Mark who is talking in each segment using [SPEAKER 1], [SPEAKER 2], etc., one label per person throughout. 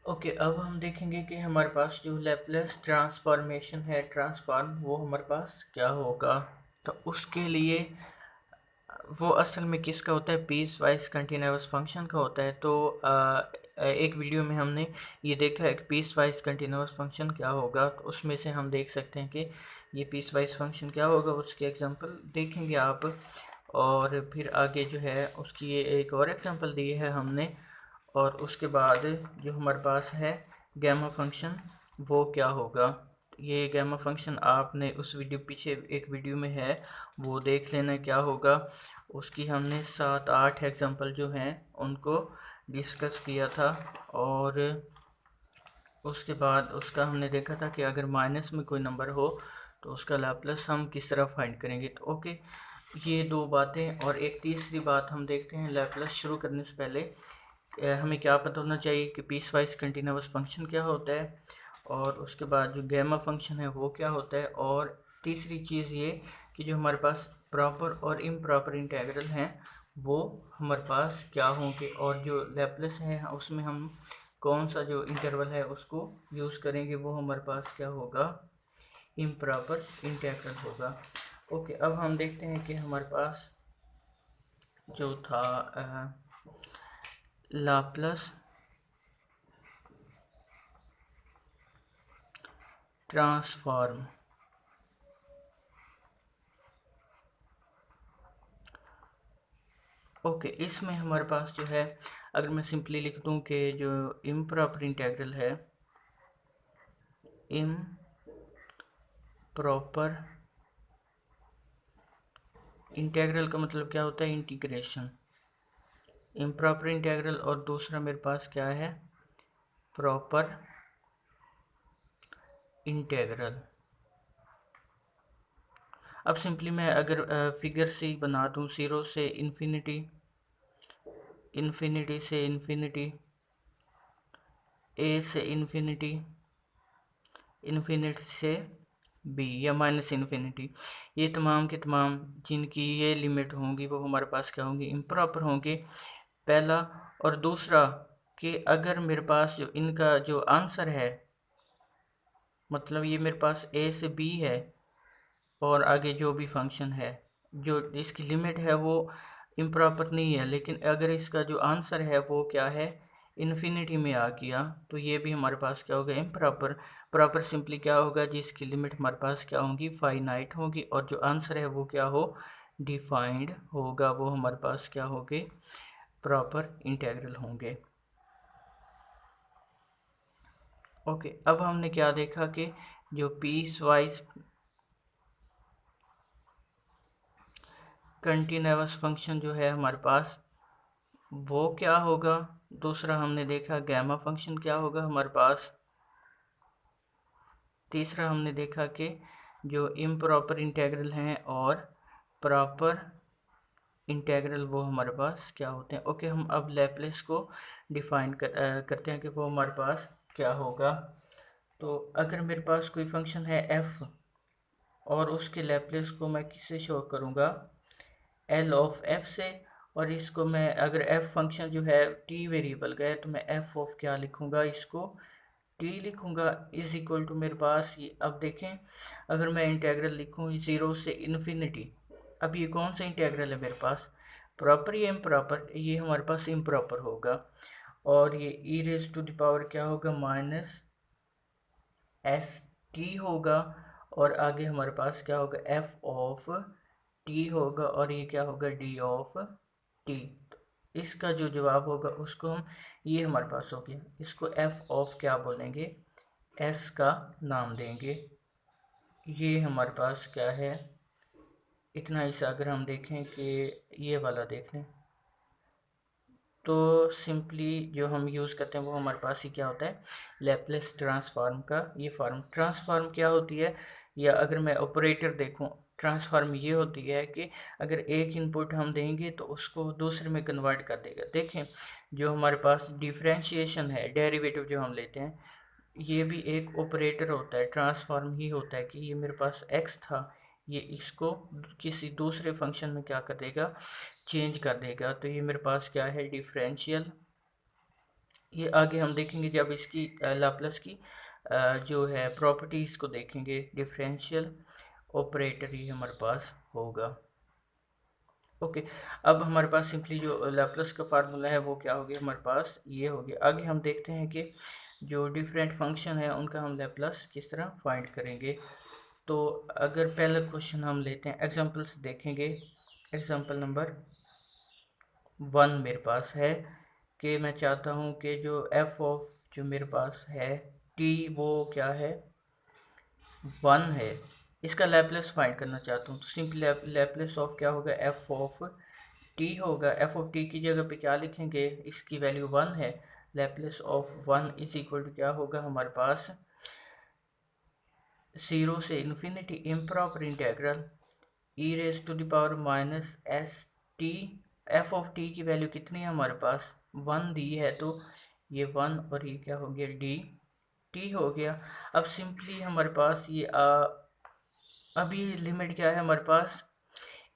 [SPEAKER 1] Okay, अब हम देखेंगे कि हमारे पास जो लैपलेस ट्रांसफॉर्मेशन है, ट्रांसफॉर्म, वो हमारे पास क्या होगा। तो उसके लिए वो असल में किसका होता है, पीस वाइज कंटिन्यूस फंक्शन का होता है। तो एक वीडियो में हमने ये देखा है कि पीस वाइज कंटिन्यूस फंक्शन क्या होगा। तो उसमें से हम देख सकते हैं कि ये पीस वाइज फंक्शन क्या होगा, उसके एग्जांपल देखेंगे आप। और फिर आगे जो है उसकी ये एक और एग्जांपल दी है हमने। और उसके बाद जो हमारे पास है गैमा फंक्शन, वो क्या होगा। ये गैमा फंक्शन आपने उस वीडियो पीछे एक वीडियो में है, वो देख लेना क्या होगा। उसकी हमने 7-8 एग्जांपल जो हैं उनको डिस्कस किया था। और उसके बाद उसका हमने देखा था कि अगर माइनस में कोई नंबर हो तो उसका लाप्लास हम किस तरह फाइंड करेंगे। तो ओके, ये दो बातें। और एक तीसरी बात हम देखते हैं, लाप्लास शुरू करने से पहले हमें क्या पता होना चाहिए कि पीस वाइज कंटिन्यूस फंक्शन क्या होता है, और उसके बाद जो गैमा फंक्शन है वो क्या होता है। और तीसरी चीज़ ये कि जो हमारे पास प्रॉपर और इम्प्रॉपर इंटेग्रल हैं वो हमारे पास क्या होंगे, और जो लैप्लेस है उसमें हम कौन सा जो इंटरवल है उसको यूज़ करेंगे, वो हमारे पास क्या होगा, इम्प्रॉपर इंटेग्रल होगा। ओके, अब हम देखते हैं कि हमारे पास जो था लाप्लास ट्रांसफॉर्म। ओके, इसमें हमारे पास जो है, अगर मैं सिंपली लिख दूं कि जो इम्प्रॉपर इंटेग्रल है, इम्प्रॉपर इंटेग्रल का मतलब क्या होता है, इंटीग्रेशन। इम्प्रॉपर इंटेग्रल, और दूसरा मेरे पास क्या है, प्रॉपर इंटेग्रल। अब सिंपली मैं अगर फिगर से ही बना दूं, ज़ीरो से इन्फिनिटी, इन्फिनिटी से इन्फिनिटी, ए से इन्फिनिटी, इन्फिनिटी से बी, या माइनस इन्फिनिटी, ये तमाम के तमाम जिनकी ये लिमिट होंगी वो हमारे पास क्या होंगी, इम्प्रॉपर होंगे, पहला। और दूसरा कि अगर मेरे पास जो इनका जो आंसर है, मतलब ये मेरे पास ए से बी है, और आगे जो भी फंक्शन है जो इसकी लिमिट है वो इम्प्रॉपर नहीं है, लेकिन अगर इसका जो आंसर है वो क्या है, इन्फिनिटी में आ गया, तो ये भी हमारे पास क्या होगा, इम्प्रॉपर। प्रॉपर सिंपली क्या होगा, जिसकी लिमिट हमारे पास क्या होंगी, फाइनाइट होगी, और जो आंसर है वो क्या हो, डिफाइंड होगा, वो हमारे पास क्या होंगे, प्रॉपर इंटेग्रल होंगे। ओके, अब हमने क्या देखा कि जो पीस वाइज कंटिन्यूअस फंक्शन जो है हमारे पास वो क्या होगा। दूसरा हमने देखा गैमा फंक्शन क्या होगा हमारे पास। तीसरा हमने देखा कि जो इम्प्रॉपर इंटेग्रल हैं और प्रॉपर इंटेग्रल वो हमारे पास क्या होते हैं। ओके, हम अब लैप्लेस को डिफाइन करते हैं कि वो हमारे पास क्या होगा। तो अगर मेरे पास कोई फंक्शन है एफ, और उसके लैप्लेस को मैं किससे शो करूँगा, एल ऑफ एफ से। और इसको मैं अगर एफ फंक्शन जो है टी वेरिएबल का है तो मैं एफ ऑफ क्या लिखूँगा, इसको टी लिखूँगा, इज इक्वल टू मेरे पास ये। अब देखें, अगर मैं इंटेग्रल लिखूँ ज़ीरो से इन्फिनिटी, अब ये कौन सा इंटेग्रल है मेरे पास, प्रॉपर या इम्प्रॉपर, ये हमारे पास इम्प्रॉपर होगा। और ये ई रेज टू द पावर क्या होगा, माइनस एस टी होगा, और आगे हमारे पास क्या होगा, एफ ऑफ टी होगा, और ये क्या होगा, डी ऑफ टी। इसका जो जवाब होगा उसको हम, ये हमारे पास हो गया, इसको एफ ऑफ क्या बोलेंगे, एस का नाम देंगे। ये हमारे पास क्या है, इतना ही सा। अगर हम देखें कि ये वाला देख लें, तो सिंपली जो हम यूज़ करते हैं वो हमारे पास ही क्या होता है, लैप्लेस ट्रांसफॉर्म का ये फॉर्म। ट्रांसफॉर्म क्या होती है, या अगर मैं ऑपरेटर देखूं, ट्रांसफॉर्म ये होती है कि अगर एक इनपुट हम देंगे तो उसको दूसरे में कन्वर्ट कर देगा। देखें, जो हमारे पास डिफरेंशिएशन है, डेरिवेटिव जो हम लेते हैं, ये भी एक ऑपरेटर होता है, ट्रांसफॉर्म ही होता है कि ये मेरे पास एक्स था, ये इसको किसी दूसरे फंक्शन में क्या कर देगा, चेंज कर देगा। तो ये मेरे पास क्या है, डिफरेंशियल ये आगे हम देखेंगे जब इसकी लाप्लास की जो है प्रॉपर्टीज़ को देखेंगे। डिफरेंशियल ऑपरेटर ये हमारे पास होगा। ओके, अब हमारे पास सिंपली जो लाप्लास का फार्मूला है वो क्या हो गया, हमारे पास ये हो गया। आगे हम देखते हैं कि जो डिफरेंट फंक्शन है उनका हम लाप्लास किस तरह फाइंड करेंगे। तो अगर पहला क्वेश्चन हम लेते हैं, एग्जांपल्स देखेंगे। एग्जांपल नंबर 1 मेरे पास है कि मैं चाहता हूँ कि जो एफ ऑफ जो मेरे पास है टी वो क्या है, 1 है। इसका लैपलेस फाइंड करना चाहता हूँ, तो सिंपली लैपलेस ऑफ क्या होगा, एफ ऑफ टी होगा। एफ ऑफ टी की जगह पे क्या लिखेंगे, इसकी वैल्यू 1 है। Laplace of 1 is equal to क्या होगा हमारे पास, 0 से infinity improper integral E raise to the power minus S T. F of T की वैल्यू कितनी है हमारे पास, 1 दी है, तो ये 1 और ये क्या हो गया, डी टी हो गया। अब सिंपली हमारे पास ये अभी लिमिट क्या है हमारे पास,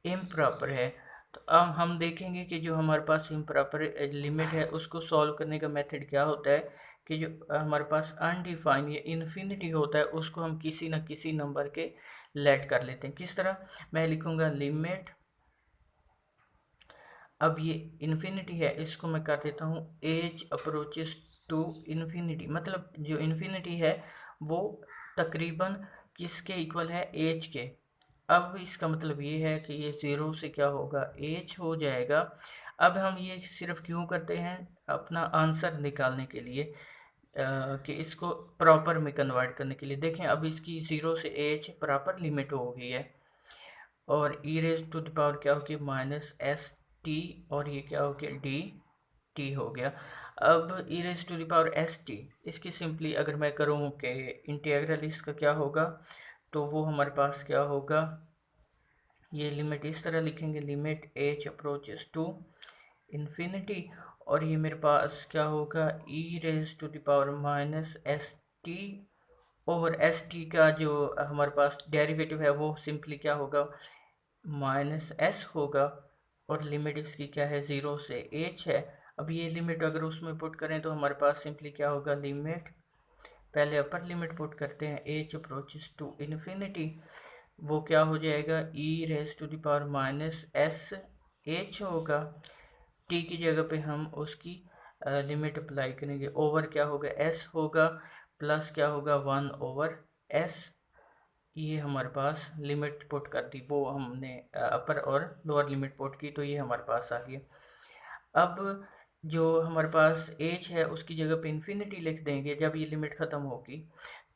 [SPEAKER 1] इम्प्रॉपर है। तो अब हम देखेंगे कि जो हमारे पास इम्प्रॉपर लिमिट है उसको सॉल्व करने का मेथड क्या होता है कि जो हमारे पास अनडिफाइन या इन्फिनिटी होता है उसको हम किसी न किसी नंबर के लेट कर लेते हैं। किस तरह, मैं लिखूंगा लिमिट, अब ये इन्फिनिटी है इसको मैं कर देता हूँ एज अप्रोचेस टू इन्फिनिटी, मतलब जो इन्फिनिटी है वो तकरीबन किसके इक्वल है, एज के। अब इसका मतलब ये है कि ये 0 से क्या होगा, एज हो जाएगा। अब हम ये सिर्फ क्यों करते हैं, अपना आंसर निकालने के लिए, कि इसको प्रॉपर में कन्वर्ट करने के लिए। देखें अब इसकी 0 से एज प्रॉपर लिमिट हो गई है, और e raise to the power क्या हो गया, माइनस एस टी, और ये क्या हो गया, डी टी हो गया। अब e raise to the power S t, इसकी सिंपली अगर मैं करूँ कि इंटीग्रल इसका क्या होगा, तो वो हमारे पास क्या होगा, ये लिमिट इस तरह लिखेंगे, limit h approaches to infinity, और ये मेरे पास क्या होगा, e raise to the power minus S T over s t का जो हमारे पास डेरिवेटिव है वो सिंपली क्या होगा, माइनस एस होगा, और लिमिट इसकी क्या है, 0 से एच है। अब ये लिमिट अगर उसमें पुट करें तो हमारे पास सिंपली क्या होगा, लिमिट, पहले अपर लिमिट पुट करते हैं, एच अप्रोचेस टू इन्फिनिटी, वो क्या हो जाएगा, e raise to the power minus s h होगा। टी की जगह पे हम उसकी लिमिट अप्लाई करेंगे, ओवर क्या होगा, एस होगा, प्लस क्या होगा, 1 ओवर एस। ये हमारे पास लिमिट पुट कर दी, वो हमने अपर और लोअर लिमिट पुट की, तो ये हमारे पास आ गया। अब जो हमारे पास एच है उसकी जगह पे इन्फिनिटी लिख देंगे जब ये लिमिट ख़त्म होगी,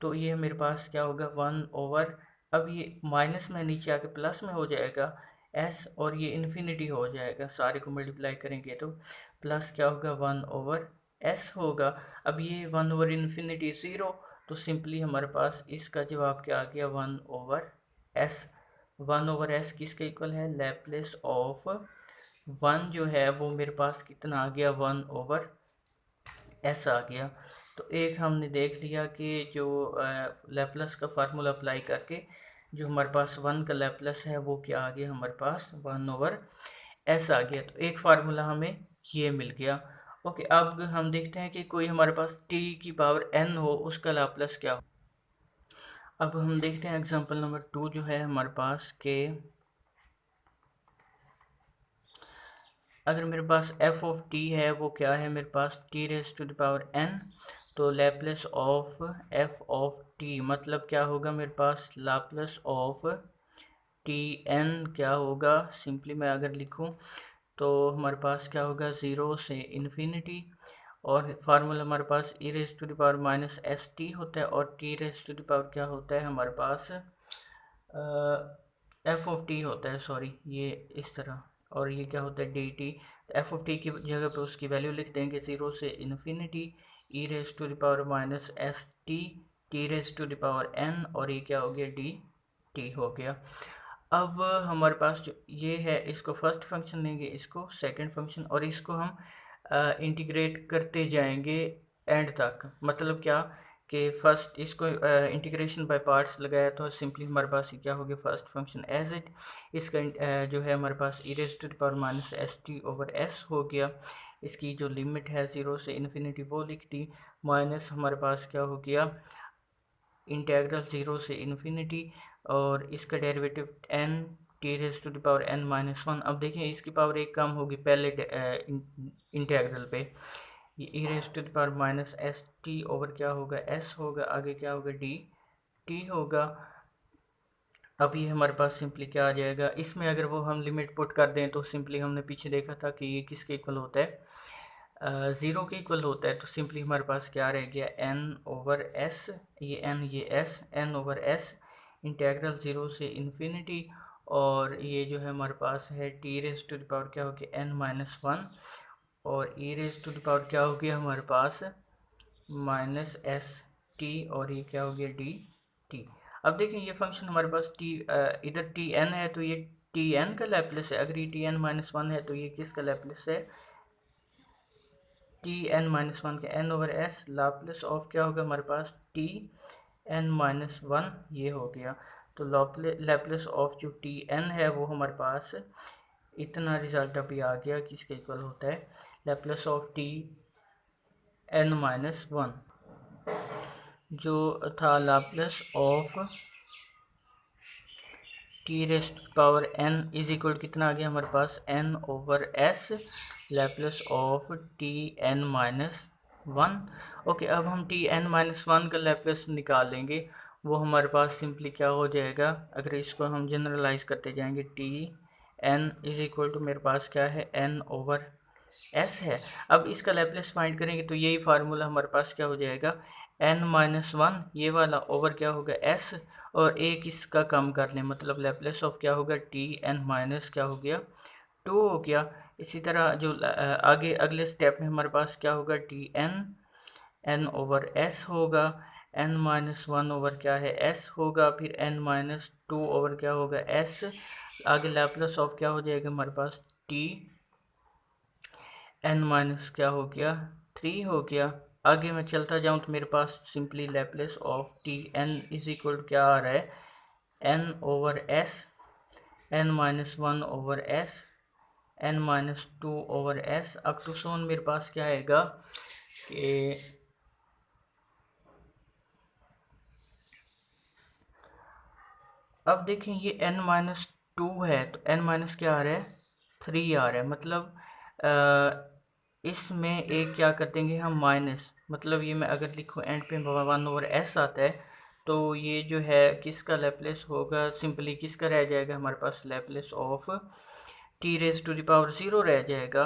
[SPEAKER 1] तो ये मेरे पास क्या होगा, 1 ओवर, अब ये माइनस में नीचे आके प्लस में हो जाएगा एस, और ये इन्फिनिटी हो जाएगा, सारे को मल्टीप्लाई करेंगे तो प्लस क्या होगा, 1 ओवर एस होगा। अब ये 1 ओवर इन्फिनिटी 0, तो सिंपली हमारे पास इसका जवाब क्या आ गया, 1 ओवर एस। 1 ओवर एस किसके इक्वल है, लैप्लेस ऑफ 1 जो है वो मेरे पास कितना आ गया, 1 ओवर एस आ गया। तो एक हमने देख लिया कि जो लैप्लस का फार्मूला अप्लाई करके जो हमारे पास 1 का लैप्लस है वो क्या आ गया, हमारे पास 1 ओवर एस आ गया। तो एक फार्मूला हमें ये मिल गया। ओके, अब हम देखते हैं कि कोई हमारे पास t की पावर n हो, उसका लैप्लस क्या हो। अब हम देखते हैं एग्जांपल नंबर 2 जो है हमारे पास के, अगर मेरे पास एफ ऑफ टी है वो क्या है मेरे पास, t raise to the power n, तो Laplace of F of t मतलब क्या होगा, मेरे पास लैप्लस ऑफ टी एन क्या होगा, सिंपली मैं अगर लिखूं तो हमारे पास क्या होगा, 0 से इन्फिनिटी, और फार्मूला हमारे पास e raise to the power minus S t होता है, और t raise to the power क्या होता है हमारे पास, एफ ऑफ टी होता है, सॉरी ये इस तरह, और ये क्या होता है, D T. F of T की जगह पे उसकी वैल्यू लिख देंगे, 0 से infinity E raise to the power minus S T, T raise to the power N, और ये क्या हो गया, डी टी हो गया। अब हमारे पास जो ये है इसको फर्स्ट फंक्शन लेंगे, इसको सेकंड फंक्शन, और इसको हम इंटीग्रेट करते जाएंगे एंड तक। मतलब क्या कि फर्स्ट इसको इंटीग्रेशन बाय पार्ट्स लगाया तो सिंपली हमारे पास ये क्या हो गया, फर्स्ट फंक्शन एज इट, इसका जो है हमारे पास e raise to the power minus S T over s हो गया। इसकी जो लिमिट है 0 से इन्फिनिटी वो लिख दी, माइनस हमारे पास क्या हो गया इंटेग्रल 0 से इन्फिनिटी और इसका derivative n T raise to the power n minus 1। अब देखें इसकी पावर एक कम होगी पहले इंटेग्रल पे, ये E raise to the power minus S T over क्या होगा s होगा, आगे क्या होगा डी टी होगा। अब ये हमारे पास सिंपली क्या आ जाएगा, इसमें अगर वो हम लिमिट पुट कर दें तो सिंपली हमने पीछे देखा था कि ये किसके इक्वल होता है, ज़ीरो के इक्वल होता है। तो सिंपली हमारे पास क्या रह गया n ओवर s, ये n ये s, n over s integral 0 से इन्फिनिटी, और ये जो है हमारे पास है T raise to the power क्या हो गया n माइनस 1 और ई रेज़ टू द पावर क्या हो गया हमारे पास माइनस एस टी और ये क्या हो गया डी टी। अब देखें ये फंक्शन हमारे पास इधर टी एन है तो ये टी एन का लैप्लेस है, अगर ये टी एन माइनस 1 है तो ये किसका लैप्लेस है टी एन माइनस 1 का N over S, Laplace of क्या होगा हमारे पास टी एन माइनस 1 ये हो गया। तो लैप्लेस ऑफ जो टी एन है वो हमारे पास इतना रिजल्ट अभी आ गया किसके इक्वल होता है Laplace of T N minus 1, जो था Laplace of T raised power n is equal कितना आ गया हमारे पास n over s Laplace of T N minus 1। Okay, अब हम टी एन माइनस 1 का लैप्लेस निकालेंगे, वो हमारे पास सिंपली क्या हो जाएगा, अगर इसको हम जनरलाइज करते जाएंगे T N is equal to मेरे पास क्या है n ओवर s है। अब इसका लैप्लेस फाइंड करेंगे तो यही फार्मूला हमारे पास क्या हो जाएगा n माइनस 1 ये वाला ओवर क्या होगा s और एक इसका कम कर लें, मतलब लैप्लेस ऑफ क्या होगा टी एन माइनस क्या हो गया 2 हो गया। इसी तरह जो आगे अगले स्टेप में हमारे पास क्या होगा टी एन ओवर s होगा, n माइनस 1 ओवर क्या है s होगा, फिर n माइनस 2 ओवर क्या होगा s, आगे लैप्लेस ऑफ क्या हो जाएगा हमारे पास टी n माइनस क्या हो गया 3 हो गया। आगे मैं चलता जाऊं तो मेरे पास simply Laplace of T N is equal क्या आ रहा है n over s, n minus 1 over s, n minus 2 over s up to so on मेरे पास क्या आएगा कि अब देखें ये n माइनस 2 है तो n माइनस क्या आ रहा है 3 आ रहा है, मतलब इसमें एक क्या कर देंगे हम माइनस, मतलब ये मैं अगर लिखूँ एंड पे 1 ओवर s आता है तो ये जो है किसका लैप्लेस होगा, सिंपली किसका रह जाएगा हमारे पास Laplace of T raise to the power 0 रह जाएगा।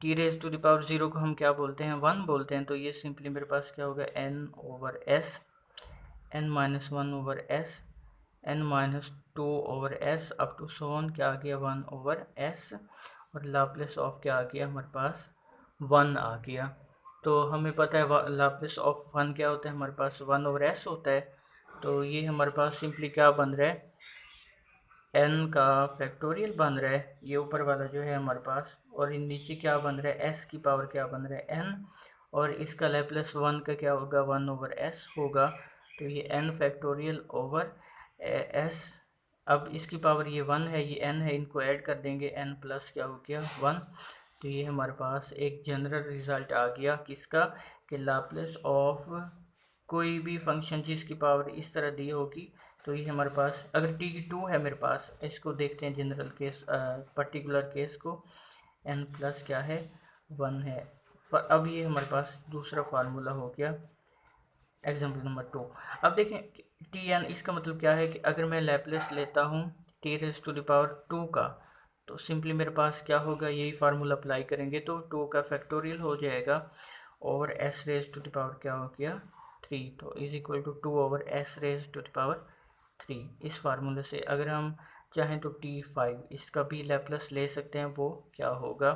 [SPEAKER 1] T raise to the power 0 को हम क्या बोलते हैं 1 बोलते हैं, तो ये सिंपली मेरे पास क्या होगा n over s, n minus 1 over s, n minus 2 over s up to so on क्या आ गया 1 ओवर s और लैप्लेस ऑफ क्या आ गया हमारे पास 1 आ गया। तो हमें पता है लैप्लेस ऑफ 1 क्या होता है हमारे पास 1 ओवर s होता है, तो ये हमारे पास सिंपली क्या बन रहा है n का फैक्टोरियल बन रहा है, ये ऊपर वाला जो है हमारे पास, और इन नीचे क्या बन रहा है s की पावर क्या बन रहा है n, और इसका लैप्लेस 1 का क्या होगा 1 ओवर s होगा, तो ये n फैक्टोरियल ओवर s। अब इसकी पावर ये 1 है ये n है, इनको ऐड कर देंगे n प्लस क्या हो गया 1, तो ये हमारे पास एक जनरल रिजल्ट आ गया किसका कि लैप्लेस ऑफ कोई भी फंक्शन जिसकी पावर इस तरह दी होगी, तो ये हमारे पास अगर टी की 2 है मेरे पास, इसको देखते हैं जनरल केस पर्टिकुलर केस को, n प्लस क्या है 1 है। पर अब ये हमारे पास दूसरा फार्मूला हो गया एग्जाम्पल नंबर 2। अब देखें टी एन इसका मतलब क्या है कि अगर मैं लैप्लेस लेता हूँ T raise to the power 2 का, तो सिंपली मेरे पास क्या होगा यही फार्मूला अप्लाई करेंगे तो 2 का फैक्टोरियल हो जाएगा और s raise to the power क्या हो गया 3, तो is equal to 2 over s raise to the power 3। इस फार्मूले से अगर हम चाहें तो t5 इसका भी लैप्लेस ले सकते हैं, वो क्या होगा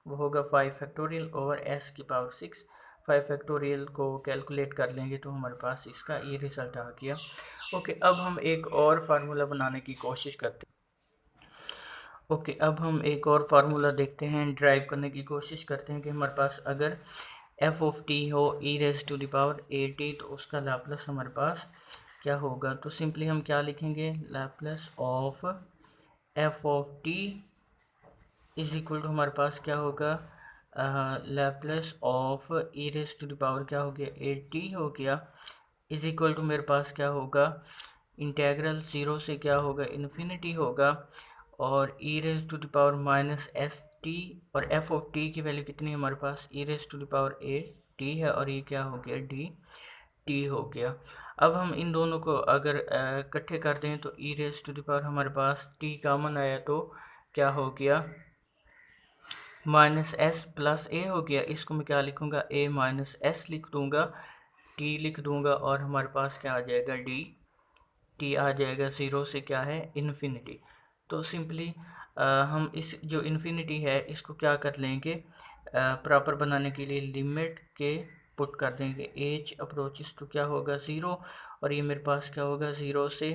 [SPEAKER 1] वो होगा 5 फैक्टोरियल ओवर s की पावर 6। 5 फैक्टोरियल को कैलकुलेट कर लेंगे तो हमारे पास इसका ये रिज़ल्ट आ गया। ओके, अब हम एक और फार्मूला बनाने की कोशिश करते हैं। ओके, अब हम एक और फार्मूला देखते हैं, ड्राइव करने की कोशिश करते हैं कि हमारे पास अगर एफ ऑफ टी हो e raise to the power A t, तो उसका लैप्लेस हमारे पास क्या होगा, तो सिंपली हम क्या लिखेंगे Laplace of F of T is equal to हमारे पास क्या होगा Laplace of E raise to the power क्या हो गया, ए टी हो गया, इज इक्वल टू मेरे पास क्या होगा, इंटेग्रल ज़ीरो से क्या होगा, इन्फिनिटी होगा, और e raise to the power minus S t, और एफ ऑफ टी की वैल्यू कितनी है हमारे पास, e raise to the power A t है, और ये क्या हो गया, डी टी हो गया। अब हम इन दोनों को अगर इकट्ठे कर दें तो ई रेज टू द पावर हमारे पास टी कॉमन आया तो क्या हो गया, माइनस एस प्लस ए हो गया। इसको मैं क्या लिखूँगा, ए माइनस एस लिख दूँगा, टी लिख दूँगा, और हमारे पास क्या आ जाएगा, डी टी आ जाएगा, ज़ीरो से क्या है, इन्फिनिटी। तो सिंपली हम इस जो इन्फिनिटी है इसको क्या कर लेंगे, प्रॉपर बनाने के लिए लिमिट के पुट कर देंगे, एच अप्रोचेस टू क्या होगा, ज़ीरो, और ये मेरे पास क्या होगा, ज़ीरो से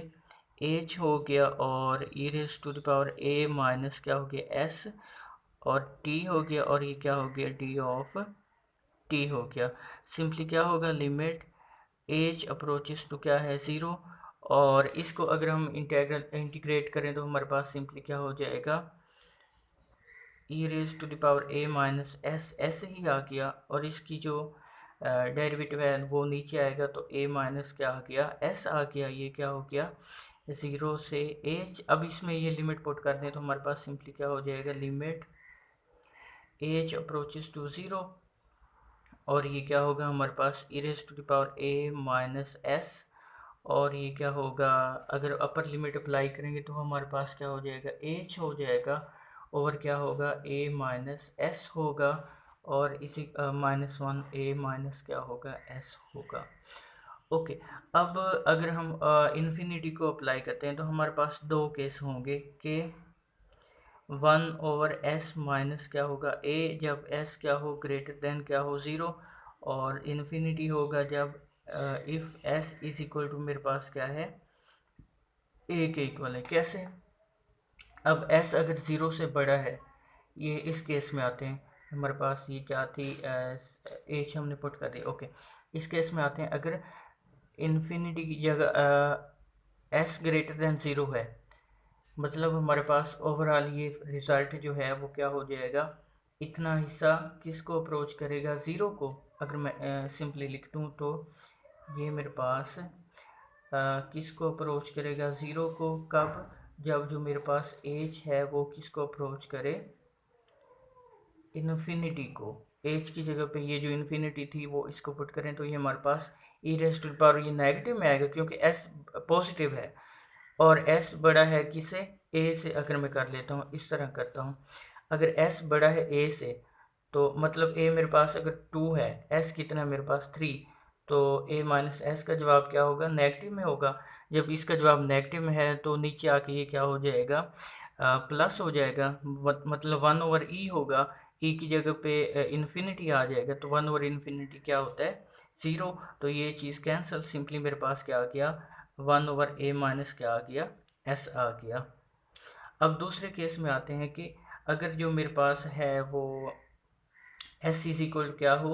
[SPEAKER 1] एच हो गया, और ई raise to the power A minus क्या हो गया, एस, और टी हो गया, और ये क्या हो गया, डी ऑफ टी हो गया। सिंपली क्या होगा, लिमिट एज अप्रोचेस टू क्या है, ज़ीरो, और इसको अगर हम इंटीग्रेट करें तो हमारे पास सिंपली क्या हो जाएगा, e raise to the power A minus s ऐसे ही आ गया, और इसकी जो डेरिवेटिव है वो नीचे आएगा, तो ए माइनस क्या आ गया, एस आ गया, ये क्या हो गया, ज़ीरो से एज। अब इसमें ये लिमिट पुट कर दें तो हमारे पास सिंपली क्या हो जाएगा, limit h approaches to zero, और ये क्या होगा हमारे पास, e raise to the power A minus s, और ये क्या होगा, अगर अपर लिमिट अप्लाई करेंगे तो हमारे पास क्या हो जाएगा, एच हो जाएगा, और क्या होगा, ए माइनस एस होगा, और इसी माइनस वन ए माइनस क्या होगा, एस होगा। ओके, अब अगर हम इन्फिनिटी को अप्लाई करते हैं तो हमारे पास दो केस होंगे कि वन ओवर एस माइनस क्या होगा ए, जब एस क्या हो, ग्रेटर देन क्या हो, ज़ीरो, और इन्फिनिटी होगा जब if S is equal to मेरे पास क्या है, ए के इक्वल है। कैसे, अब एस अगर ज़ीरो से बड़ा है, ये इस केस में आते हैं, हमारे पास ये क्या थी, एच हमने पुट कर दी। ओके, इस केस में आते हैं, अगर इन्फिनिटी की जगह एस ग्रेटर देन ज़ीरो है, मतलब हमारे पास ओवरऑल ये रिज़ल्ट जो है वो क्या हो जाएगा, इतना हिस्सा किसको अप्रोच करेगा, ज़ीरो को। अगर मैं सिंपली लिख दूँ तो ये मेरे पास किसको अप्रोच करेगा, ज़ीरो को। कब, जब जो मेरे पास एज है वो किसको अप्रोच करे, इन्फिनिटी को। एज की जगह पे ये जो इन्फिनिटी थी वो इसको पुट करें तो ये हमारे पास e raise to the power, ये नेगेटिव में आएगा क्योंकि एस पॉजिटिव है, और एस बड़ा है किसे, ए से। अगर मैं कर लेता हूँ, इस तरह करता हूँ, अगर एस बड़ा है ए से तो मतलब ए मेरे पास अगर टू है, एस कितना है मेरे पास थ्री, तो ए माइनस एस का जवाब क्या होगा, नेगेटिव में होगा। जब इसका जवाब नेगेटिव में है तो नीचे आके ये क्या हो जाएगा, प्लस हो जाएगा, मतलब वन ओवर ई होगा, ई की जगह पे इन्फिनिटी आ जाएगा, तो वन ओवर इन्फिनिटी क्या होता है, ज़ीरो। तो ये चीज़ कैंसिल, सिंपली मेरे पास क्या आ गया, वन ओवर ए माइनस क्या आ गया, एस आ गया। अब दूसरे केस में आते हैं कि अगर जो मेरे पास है वो एस इज इक्वल क्या हो,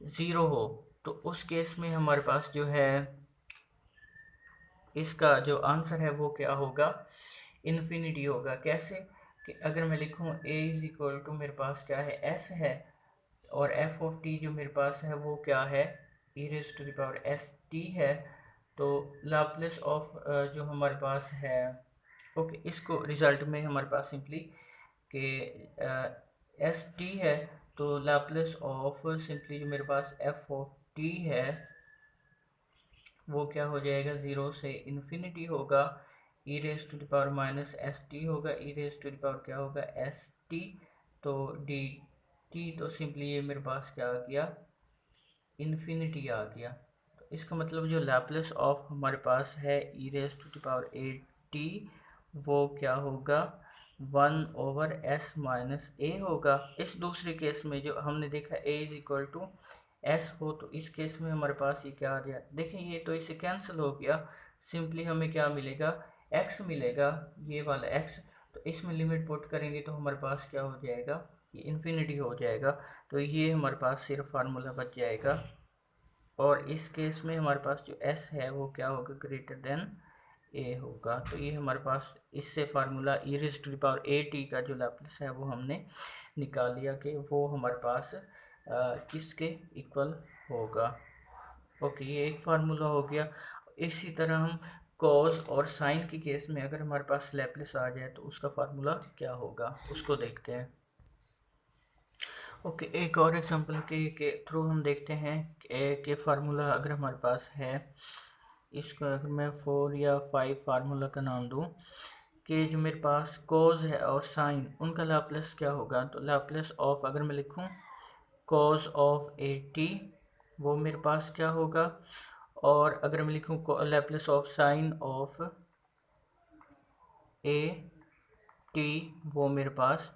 [SPEAKER 1] ज़ीरो हो, तो उस केस में हमारे पास जो है इसका जो आंसर है वो क्या होगा, इन्फिनिटी होगा। कैसे, कि अगर मैं लिखूँ ए इज इक्वल टू मेरे पास क्या है, एस है, और एफ ऑफ टी जो मेरे पास है वो क्या है, E raise to the power S T है, तो लाप्लास ऑफ जो हमारे पास है, ओके, इसको रिजल्ट में हमारे पास सिंपली कि एस टी है, तो लाप्लास ऑफ सिंपली जो मेरे पास एफ ऑफ टी है वो क्या हो जाएगा, ज़ीरो से इन्फिनिटी होगा, ई raise to the power minus S T होगा, ई रेज़ टू द पावर क्या होगा, एस टी, तो डी टी, तो सिंपली ये मेरे पास क्या आ गया, इन्फिनिटी आ गया। तो इसका मतलब जो लैप्लास ऑफ हमारे पास है E raise to the power A T, वो क्या होगा, one over S minus A होगा। इस दूसरे केस में जो हमने देखा A is equal to S हो, तो इस केस में हमारे पास ये क्या आ गया, देखें ये तो इससे कैंसिल हो गया, सिंपली हमें क्या मिलेगा, एक्स मिलेगा, ये वाला एक्स। तो इसमें लिमिट पुट करेंगे तो हमारे पास क्या हो जाएगा, ये इन्फिनिटी हो जाएगा, तो ये हमारे पास सिर्फ फार्मूला बच जाएगा, और इस केस में हमारे पास जो एस है वो क्या होगा, ग्रेटर देन ए होगा। तो ये हमारे पास इससे formula e raise to the power A T का जो लैप्लेस है वो हमने निकाल लिया कि वो हमारे पास किसके इक्वल होगा। ओके, ये एक फार्मूला हो गया। इसी तरह हम कॉस और साइन के केस में अगर हमारे पास लैप्लेस आ जाए तो उसका फार्मूला क्या होगा, उसको देखते हैं। ओके, एक और एग्जांपल के थ्रू हम देखते हैं कि फार्मूला अगर हमारे पास है, इसको अगर मैं 4 या 5 फार्मूला का नाम दूं कि जो मेरे पास कॉज है और साइन, उनका लाप्लास क्या होगा। तो लाप्लास ऑफ अगर मैं लिखूं कॉज ऑफ ए टी, वो मेरे पास क्या होगा। और अगर मैं लिखूं Laplace of sine of A T, वो मेरे पास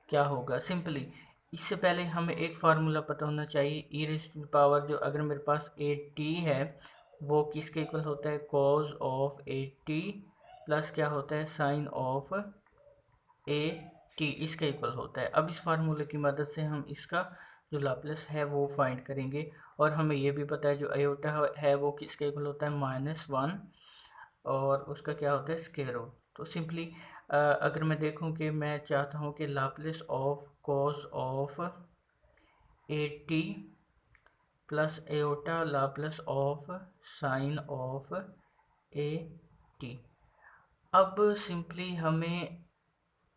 [SPEAKER 1] क्या होगा। सिंपली इससे पहले हमें एक फार्मूला पता होना चाहिए, E raise to the power जो अगर मेरे पास ए टी है वो किसके इक्वल होता है, cause of A T plus क्या होता है, साइन ऑफ ए टी, इसके इक्वल होता है। अब इस फार्मूले की मदद से हम इसका जो लाप्लास है वो फाइंड करेंगे। और हमें ये भी पता है जो आयोटा है वो किसके इक्वल होता है, -1, और उसका क्या होता है, स्क्वायर रूट। तो सिंपली अगर मैं देखूं कि मैं चाहता हूं कि Laplace of cos of A T plus aorta Laplace of sine of A T. अब सिंपली हमें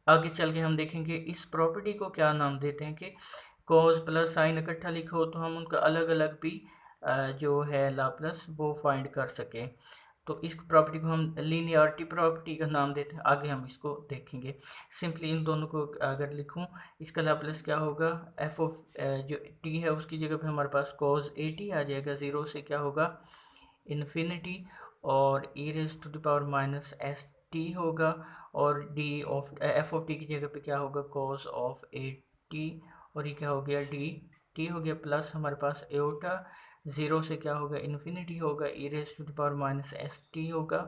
[SPEAKER 1] आगे चल के हम देखेंगे इस प्रॉपर्टी को क्या नाम देते हैं कि कॉस प्लस साइन इकट्ठा लिखो तो हम उनका अलग अलग भी जो है लाप्लास वो फाइंड कर सकें। तो इस प्रॉपर्टी को हम लीनियरिटी प्रॉपर्टी का नाम देते हैं, आगे हम इसको देखेंगे। सिंपली इन दोनों को अगर लिखूं, इसका लाप्लास क्या होगा, एफ ऑफ जो टी है उसकी जगह पे हमारे पास कॉस ए टी आ जाएगा, ज़ीरो से क्या होगा इन्फिनिटी, और ई raise to the power minus S T होगा, और D of F of T की जगह पे क्या होगा कॉस ऑफ ए टी, और ये क्या हो गया डी टी हो गया, प्लस हमारे पास एओटा, ज़ीरो से क्या होगा इन्फिनिटी होगा, ई raise to the power minus S T होगा,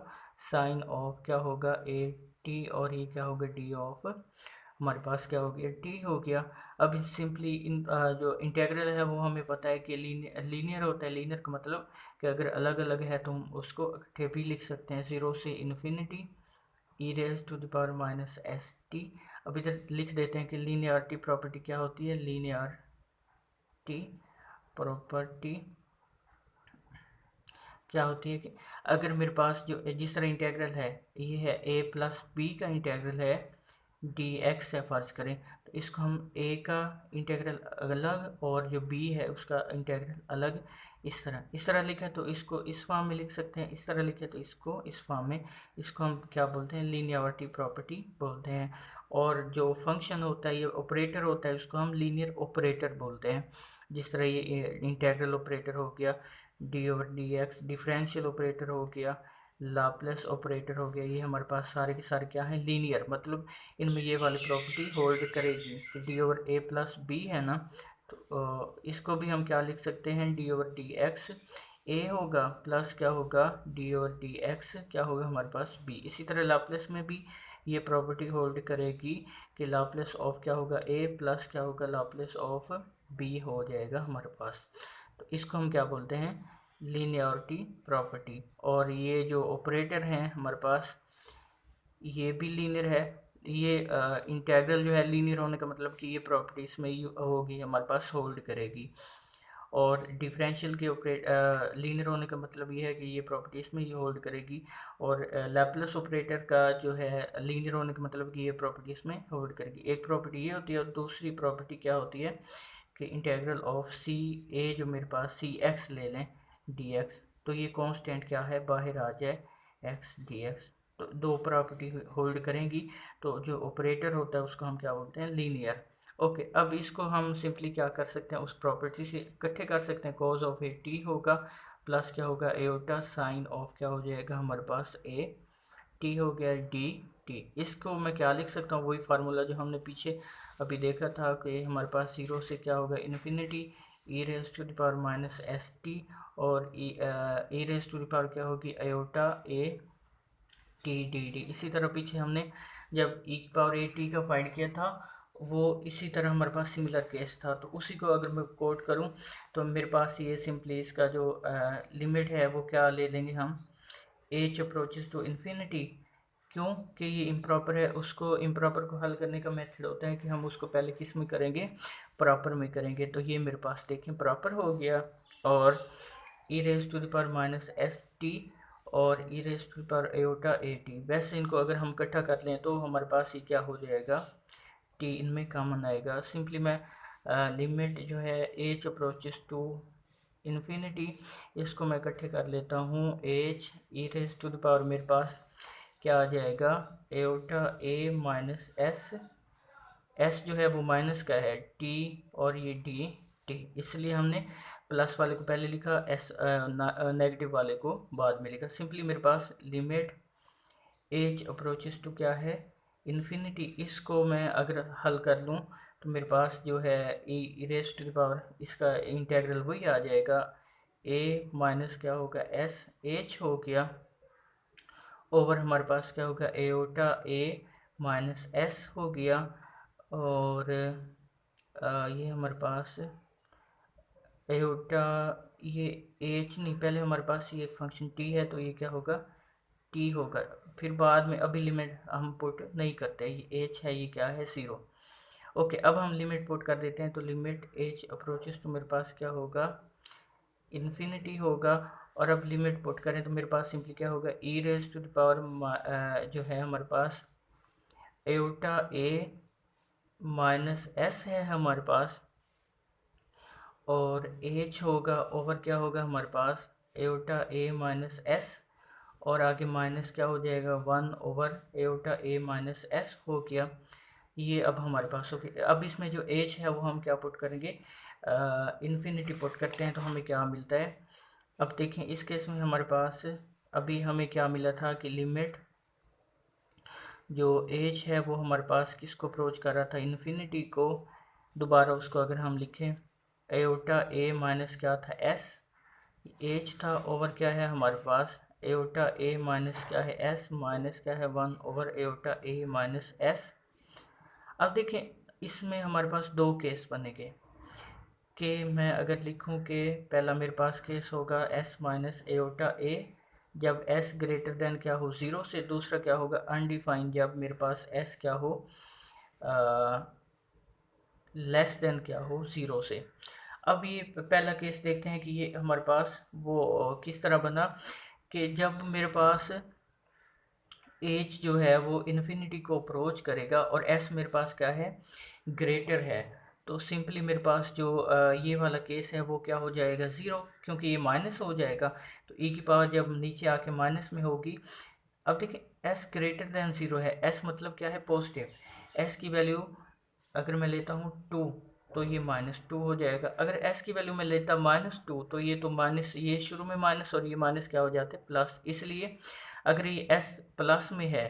[SPEAKER 1] साइन ऑफ क्या होगा ए टी, और ये क्या होगा डी ऑफ हमारे पास क्या हो गया टी हो गया। अब सिंपली इन जो इंटेग्रल है वो हमें पता है कि लीनियर होता है। लीनियर का मतलब कि अगर अलग अलग है तो हम उसको इकट्ठे भी लिख सकते हैं, ज़ीरो से infinity E raise to the power minus S T. अब इधर लिख देते हैं कि लीनियरिटी प्रॉपर्टी क्या होती है, लीनियरिटी प्रॉपर्टी क्या होती है कि अगर मेरे पास जो जिस तरह इंटेग्रल है ये है a प्लस बी का इंटेग्रल है डी एक्स है फर्ज करें, तो इसको हम a का इंटेग्रल अलग और जो b है उसका इंटेग्रल अलग, इस तरह लिखें तो इसको इस फॉर्म में लिख सकते हैं, इस तरह लिखें तो इसको इस फॉर्म में। इसको हम क्या बोलते हैं, लीनियरिटी प्रॉपर्टी बोलते हैं। और जो फंक्शन होता है, ये ऑपरेटर होता है, उसको हम लीनियर ऑपरेटर बोलते हैं। जिस तरह ये इंटेग्रल ऑपरेटर हो गया, D over D x differential operator हो गया, लाप्लास ऑपरेटर हो गया, ये हमारे पास सारे के सारे क्या हैं, लीनियर, मतलब इनमें ये वाली प्रॉपर्टी होल्ड करेगी कि डी ओवर ए प्लस बी है ना, तो इसको भी हम क्या लिख सकते हैं, डी ओवर डी एक्स ए होगा प्लस क्या होगा डी ओवर डी एक्स क्या होगा हमारे पास बी। इसी तरह लाप्लास में भी ये प्रॉपर्टी होल्ड करेगी कि लाप्लास ऑफ क्या होगा ए प्लस क्या होगा लाप्लास ऑफ बी हो जाएगा हमारे पास। तो इसको हम क्या बोलते हैं, लीनियरिटी प्रॉपर्टी। और ये जो ऑपरेटर हैं हमारे पास ये भी लीनियर है। ये इंटेग्रल जो है लीनियर होने का मतलब कि ये प्रॉपर्टी इसमें होगी हमारे पास, होल्ड करेगी। और डिफरेंशियल के लीनियर होने का मतलब ये है कि ये प्रॉपर्टी इसमें ये होल्ड करेगी। और लैप्लास ऑपरेटर का जो है लीनियर होने का मतलब कि ये प्रॉपर्टी इसमें होल्ड करेगी। एक प्रॉपर्टी ये होती है और दूसरी प्रॉपर्टी क्या होती है कि इंटेग्रल ऑफ सी ए, जो मेरे पास सी एक्स ले लें डी एक्स, तो ये कांस्टेंट क्या है बाहर आ जाए एक्स डी एक्स, तो दो प्रॉपर्टी होल्ड करेंगी। तो जो ऑपरेटर होता है उसको हम क्या बोलते हैं, लीनियर। ओके, अब इसको हम सिंपली क्या कर सकते हैं, उस प्रॉपर्टी से इकट्ठे कर सकते हैं। कॉज ऑफ ए टी होगा प्लस क्या होगा एओटा साइन ऑफ क्या हो जाएगा हमारे पास ए टी हो गया डी टी। इसको मैं क्या लिख सकता हूँ, वही फार्मूला जो हमने पीछे अभी देखा था कि हमारे पास ज़ीरो से क्या होगा infinity E raise to the power minus S t, और ई रेज़ टू द पावर क्या होगी iota a t d d. इसी तरह पीछे हमने जब ई की पावर ए टी का फाइंड किया था वो इसी तरह हमारे पास सिमिलर केस था। तो उसी को अगर मैं कोट करूं तो मेरे पास ये सिंपली इसका जो लिमिट है वो क्या ले लेंगे हम, एच अप्रोचेस टू इन्फिनिटी। क्यों कि ये इम्प्रॉपर है, उसको इम्प्रॉपर को हल करने का मेथड होता है कि हम उसको पहले किस में करेंगे, प्रॉपर में करेंगे। तो ये मेरे पास देखें प्रॉपर हो गया, और e raise to the power minus S t और e raise to the power iota a t. वैसे इनको अगर हम इकट्ठा कर लें तो हमारे पास ये क्या हो जाएगा, टी इनमें कॉमन आएगा। सिंपली मैं लिमिट जो है एच अप्रोचेस टू इन्फिनिटी, इसको मैं इकट्ठे कर लेता हूँ। H E raise to the power मेरे पास क्या आ जाएगा, iota A minus S, S जो है वो माइनस का है, टी और ये डी टी, इसलिए हमने प्लस वाले को पहले लिखा, एस नेगेटिव वाले को बाद में लिखा। सिंपली मेरे पास लिमिट एच अप्रोचेस टू क्या है, इन्फिनिटी, इसको मैं अगर हल कर लूँ तो मेरे पास जो है e raise to the power इसका इंटेग्रल वही आ जाएगा, ए माइनस क्या होगा एस एच हो गया, ओवर हमारे पास क्या होगा एओटा ए माइनस एस हो गया, और ये हमारे पास एओटा, ये एच नहीं, पहले हमारे पास ये फंक्शन टी है तो ये क्या होगा, टी होगा। फिर बाद में अभी लिमिट हम पुट नहीं करते, ये एच है, ये क्या है, ज़ीरो। ओके, अब हम लिमिट पुट कर देते हैं, तो लिमिट एच अप्रोचेस तो मेरे पास क्या होगा, इन्फिनिटी होगा। और अब लिमिट पुट करें तो मेरे पास सिंपली क्या होगा, e raise to the power जो है हमारे पास एओटा ए माइनस एस है हमारे पास, और एच होगा ओवर क्या होगा हमारे पास एओटा ए माइनस एस, और आगे माइनस क्या हो जाएगा 1 एओटा ए माइनस एस हो गया। ये अब हमारे पास हो गया। अब इसमें जो एच है वो हम क्या पुट करेंगे, इन्फिनिटी पुट करते हैं तो हमें क्या मिलता है। अब देखें इस केस में हमारे पास अभी हमें क्या मिला था कि लिमिट जो एज है वो हमारे पास किसको अप्रोच कर रहा था, इन्फिनिटी को। दोबारा उसको अगर हम लिखें, एओटा ए माइनस क्या था एस, एच था, ओवर क्या है हमारे पास एओटा ए माइनस क्या है एस, माइनस क्या है 1 एओटा ए माइनस एस। अब देखें इसमें हमारे पास दो केस बनेंगे, कि मैं अगर लिखूं कि पहला मेरे पास केस होगा एस माइनस एओटा ए जब एस ग्रेटर देन क्या हो ज़ीरो से, दूसरा क्या होगा अनडिफाइंड जब मेरे पास एस क्या हो लेस देन क्या हो ज़ीरो से। अब ये पहला केस देखते हैं कि ये हमारे पास वो किस तरह बना, कि जब मेरे पास एज जो है वो इन्फिनिटी को अप्रोच करेगा और एस मेरे पास क्या है ग्रेटर है, तो सिंपली मेरे पास जो ये वाला केस है वो क्या हो जाएगा ज़ीरो, क्योंकि ये माइनस हो जाएगा। तो ई की पावर जब नीचे आके माइनस में होगी, अब देखिए एस ग्रेटर देन ज़ीरो है, एस मतलब क्या है पॉजिटिव, एस की वैल्यू अगर मैं लेता हूँ 2 तो ये -2 हो जाएगा। अगर एस की वैल्यू मैं लेता -2 तो ये तो माइनस, ये शुरू में माइनस और ये माइनस क्या हो जाते हैं प्लस। इसलिए अगर ये एस प्लस में है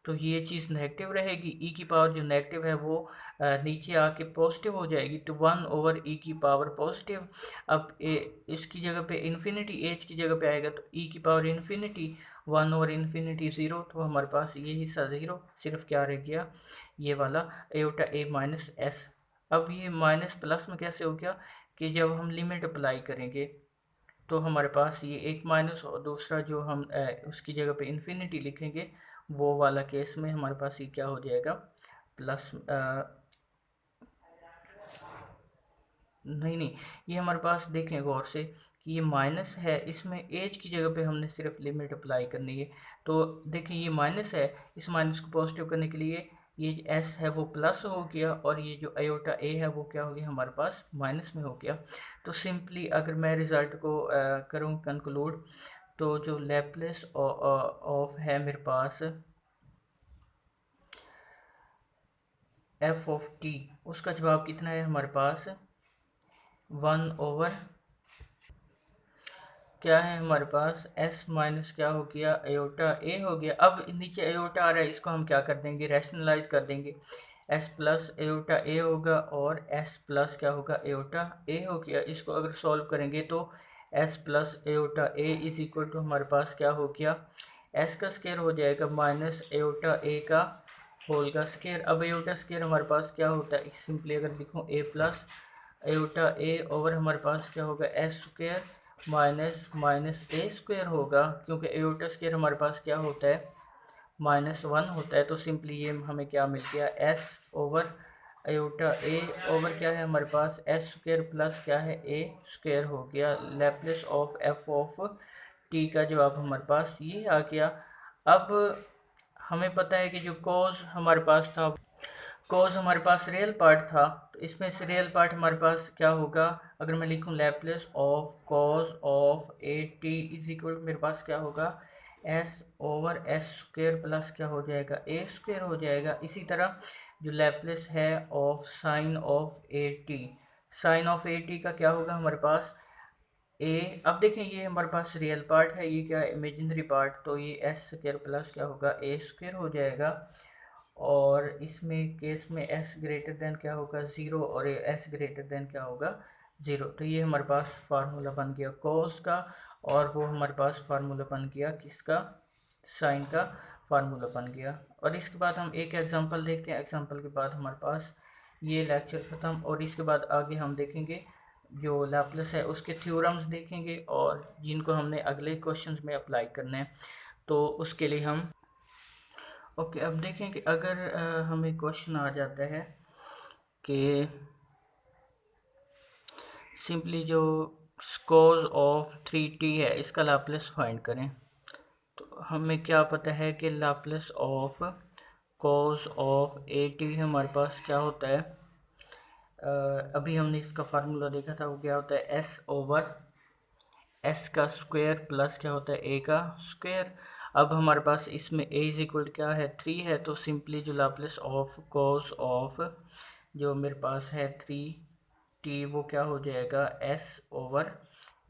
[SPEAKER 1] तो ये चीज़ नेगेटिव रहेगी, ई की पावर जो नेगेटिव है वो नीचे आके पॉजिटिव हो जाएगी, तो 1 ई की पावर पॉजिटिव। अब इसकी जगह पे इन्फिनिटी एच की जगह पे आएगा तो ई की पावर इन्फिनिटी 1 ज़ीरो, तो हमारे पास ये हिस्सा ज़ीरो, सिर्फ क्या रह गया ये वाला एओटा ए माइनस एस। अब ये माइनस प्लस में कैसे हो गया, कि जब हम लिमिट अप्लाई करेंगे तो हमारे पास ये एक माइनस और दूसरा जो हम उसकी जगह पे इन्फिनिटी लिखेंगे वो वाला केस में हमारे पास ये क्या हो जाएगा प्लस, नहीं ये हमारे पास देखें गौर से कि ये माइनस है, इसमें एज की जगह पे हमने सिर्फ लिमिट अप्लाई करनी है। तो देखें ये माइनस है, इस माइनस को पॉजिटिव करने के लिए ये एस है वो प्लस हो गया, और ये जो आयोटा ए है वो क्या हो गया हमारे पास माइनस में हो गया। तो सिंपली अगर मैं रिज़ल्ट को करूँ कंक्लूड, तो जो लैप्लेस ऑफ है मेरे पास एफ ऑफ टी, उसका जवाब कितना है हमारे पास 1 क्या है हमारे पास एस माइनस क्या हो गया एयोटा ए हो गया। अब नीचे एयोटा आ रहा है, इसको हम क्या कर देंगे रैशनलाइज कर देंगे, एस प्लस एयोटा ए होगा और एस प्लस क्या होगा एयोटा ए हो गया। इसको अगर सॉल्व करेंगे तो S plus iota A is equal to हमारे पास क्या हो गया एस का स्केयर हो जाएगा माइनस एयोटा ए का होल का स्केयर। अब एयोटा स्केयर हमारे पास क्या होता है, सिंपली अगर लिखूँ ए प्लस एयोटा ए ओवर हमारे पास क्या होगा एस स्क्वायर, माइनस माइनस ए स्क्वायर होगा, क्योंकि एयोटा स्क्वायर हमारे पास क्या होता है, -1 होता है। तो सिंपली ये हमें क्या मिल गया, एस ओवर एयोटा ए ओवर क्या है हमारे पास, एस स्क्वायर प्लस क्या है, ए स्क्वायर हो गया। Laplace of F of T का जवाब हमारे पास ये आ गया। अब हमें पता है कि जो कॉज हमारे पास था, कॉज हमारे पास रियल पार्ट था, तो इसमें से रियल पार्ट हमारे पास क्या होगा, अगर मैं लिखूं Laplace of cause of A T is equal, मेरे पास क्या होगा, S over S square plus क्या हो जाएगा, ए स्क्वायर हो जाएगा। इसी तरह जो लैप्लेस है of sine of A T, sine of A T का क्या होगा हमारे पास, ए। अब देखें ये हमारे पास रियल पार्ट है, ये क्या है, इमेजिनरी पार्ट, तो ये एस स्क्वायर प्लस क्या होगा, ए स्क्वायर हो जाएगा। और इसमें केस में एस ग्रेटर देन क्या होगा, ज़ीरो, और एस ग्रेटर देन क्या होगा, ज़ीरो। तो ये हमारे पास फार्मूला बन गया कॉस का, और वो हमारे पास फार्मूला बन गया किसका, साइन का फार्मूला बन गया। और इसके बाद हम एक एग्जांपल देखते हैं, एग्जांपल के बाद हमारे पास ये लेक्चर ख़त्म। और इसके बाद आगे हम देखेंगे जो लैप्लेस है उसके थ्योरम्स देखेंगे, और जिनको हमने अगले क्वेश्चंस में अप्लाई करना है, तो उसके लिए हम ओके। अब देखें कि अगर हमें क्वेश्चन आ जाता है कि सिंपली जो कॉज ऑफ 3t है इसका लाप्लास फाइंड करें, तो हमें क्या पता है कि Laplace of cause of at हमारे पास क्या होता है, अभी हमने इसका फार्मूला देखा था, वो क्या होता है, एस ओवर एस का स्क्वायर प्लस क्या होता है, ए का स्क्वायर। अब हमारे पास इसमें ए इज इक्वल क्या है, 3 है, तो सिंपली जो लाप्लास ऑफ कॉस ऑफ जो मेरे पास है 3t, वो क्या हो जाएगा, एस ओवर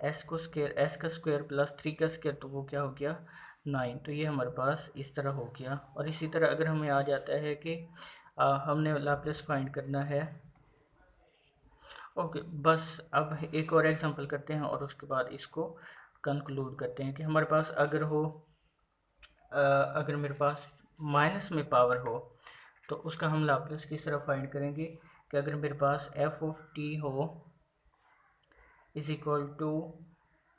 [SPEAKER 1] एस को स्क्वायर, एस का स्क्वायर प्लस 3 का स्क्वायर, तो वो क्या हो गया 9। तो ये हमारे पास इस तरह हो गया। और इसी तरह अगर हमें आ जाता है कि हमने लाप्लास फाइंड करना है, ओके बस अब एक और एग्जांपल करते हैं और उसके बाद इसको कंक्लूड करते हैं कि हमारे पास अगर हो अगर मेरे पास माइनस में पावर हो, तो उसका हम लाप्लास किस तरह फाइंड करेंगे, कि अगर मेरे पास एफ ऑफ टी हो is equal to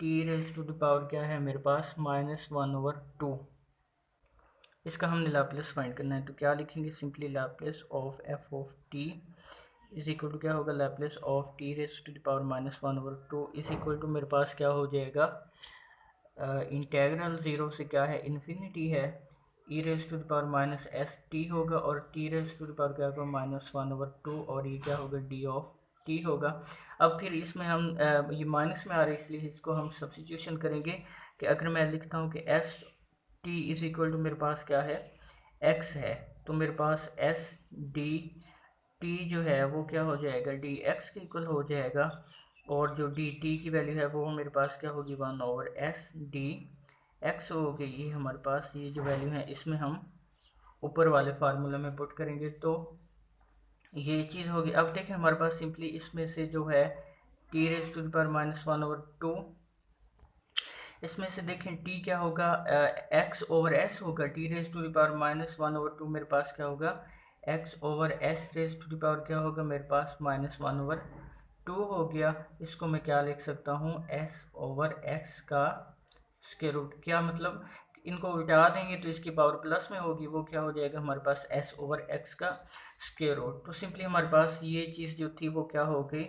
[SPEAKER 1] T raise to the power क्या है मेरे पास, -1/2, इसका हमने लाप्लास फाइंड करना है। तो क्या लिखेंगे, simply Laplace of F of T is equal to क्या होगा, Laplace of T raise to the power -1/2 is equal to मेरे पास क्या हो जाएगा, इंटेग्रल ज़ीरो से क्या है, इन्फिनिटी है, e raise to the power minus S T होगा, और t raise to the power क्या होगा, -1/2, और ये क्या होगा, डी ऑफ टी होगा। अब फिर इसमें हम ये माइनस में आ रहा है इसलिए इसको हम सब्स्टिट्यूशन करेंगे, कि अगर मैं लिखता हूँ कि S T is equal to मेरे पास क्या है, एक्स है, तो मेरे पास एस डी टी जो है वो क्या हो जाएगा, डी एक्स के इक्वल हो जाएगा, और जो डी टी की वैल्यू है वो मेरे पास क्या होगी, 1/s डी एक्स हो गई। ये हमारे पास ये जो वैल्यू है इसमें हम ऊपर वाले फार्मूला में पुट करेंगे, तो ये चीज़ होगी। अब देखें हमारे पास सिंपली इसमें से जो है T raise to the power -1/2, इसमें से देखें टी क्या होगा, एक्स ओवर एस होगा, T raise to the power -1/2 मेरे पास क्या होगा, X over S raise to the power क्या होगा मेरे पास -1/2 हो गया। इसको मैं क्या लिख सकता हूँ, एस ओवर एक्स का स्क्वायर रूट, क्या मतलब इनको उल्टा देंगे तो इसकी पावर प्लस में होगी, वो क्या हो जाएगा हमारे पास एस ओवर एक्स का स्क्वायर रूट। तो सिंपली हमारे पास ये चीज़ जो थी वो क्या हो गई,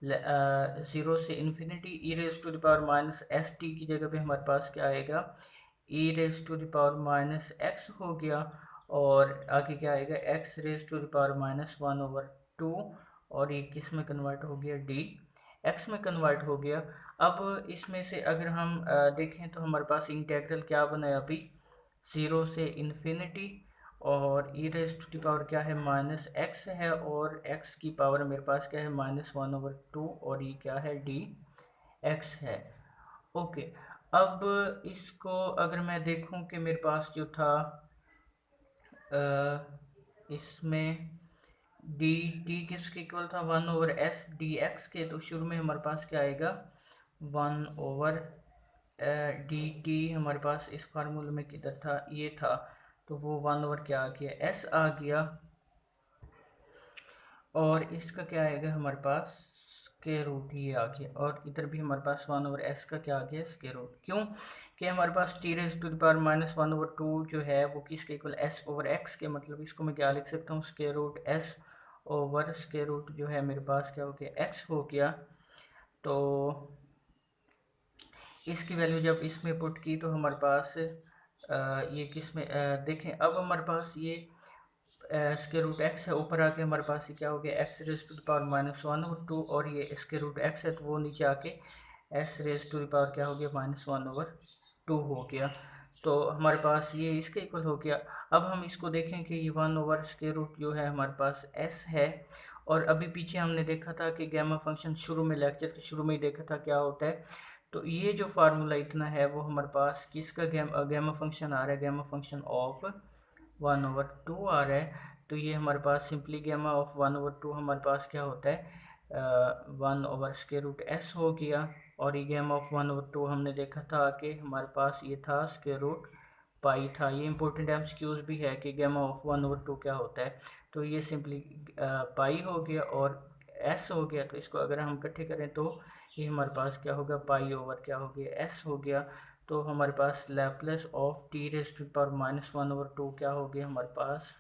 [SPEAKER 1] ज़ीरो से infinity, E raise to the power minus S t की जगह पे हमारे पास क्या आएगा, e raise to the power minus x हो गया, और आगे क्या आएगा, x raise to the power -1/2, और ये किस में कन्वर्ट हो गया, डी एक्स में कन्वर्ट हो गया। अब इसमें से अगर हम देखें तो हमारे पास इंटेग्रल क्या बना है अभी, ज़ीरो से इन्फिनिटी, और e raise to the power क्या है, -x है, और x की पावर मेरे पास क्या है, -1/2, और ये क्या है, डी एक्स है। ओके, अब इसको अगर मैं देखूं कि मेरे पास जो था इसमें डी टी किसके इक्वल था, 1/s डी एक्स के, तो शुरू में हमारे पास क्या आएगा, 1/dt हमारे पास इस फार्मूले में किधर था, ये था, तो वो 1/, क्या आ गया, s आ गया, और इसका क्या आएगा हमारे पास स्क्वायर रूट ये आ गया, और इधर भी हमारे पास 1/s का क्या आ गया, स्क्वायर रूट। क्यों कि हमारे पास t⁻⁻⁻² जो है वो किसके इक्वल, s/x के, मतलब इसको मैं क्या लिख सकता हूँ, स्क्वायर रूट s/स्क्वायर रूट जो है मेरे पास क्या हो गया, x हो गया। तो इसकी वैल्यू जब इसमें पुट की तो हमारे पास ये किस में देखें, अब हमारे पास ये स्क्वायर रूट x है, ऊपर आके हमारे पास ये क्या हो गया, x⁻⁻1/2, और ये स्क्वायर रूट x है तो वो नीचे आके s⁻ क्या हो गया, -1/2 हो गया। तो हमारे पास ये इसके इक्वल हो गया। अब हम इसको देखें कि ये 1/√, जो है हमारे पास s है, और अभी पीछे हमने देखा था कि गैमा फंक्शन शुरू में, लेक्चर के शुरू में ही देखा था क्या होता है। तो ये जो फार्मूला इतना है वो हमारे पास किसका गैमा फंक्शन आ रहा है, गैमा फंक्शन ऑफ 1/2 आ रहा है। तो ये हमारे पास सिंपली गैमा ऑफ 1/2 हमारे पास क्या होता है, 1/√s हो गया। और ये गैमा ऑफ 1/2 हमने देखा था कि हमारे पास ये था स्क्वायर रूट पाई था। ये इंपॉर्टेंट एमसीक्यूज भी है कि गैमा ऑफ 1/2 क्या होता है। तो ये सिंपली पाई हो गया और s हो गया। तो इसको अगर हम इकट्ठे करें तो ये हमारे पास क्या होगा, पाई ओवर क्या हो गया, s हो गया। तो हमारे पास लैप्लेस ऑफ t⁻⁻1/2 क्या हो गया हमारे पास,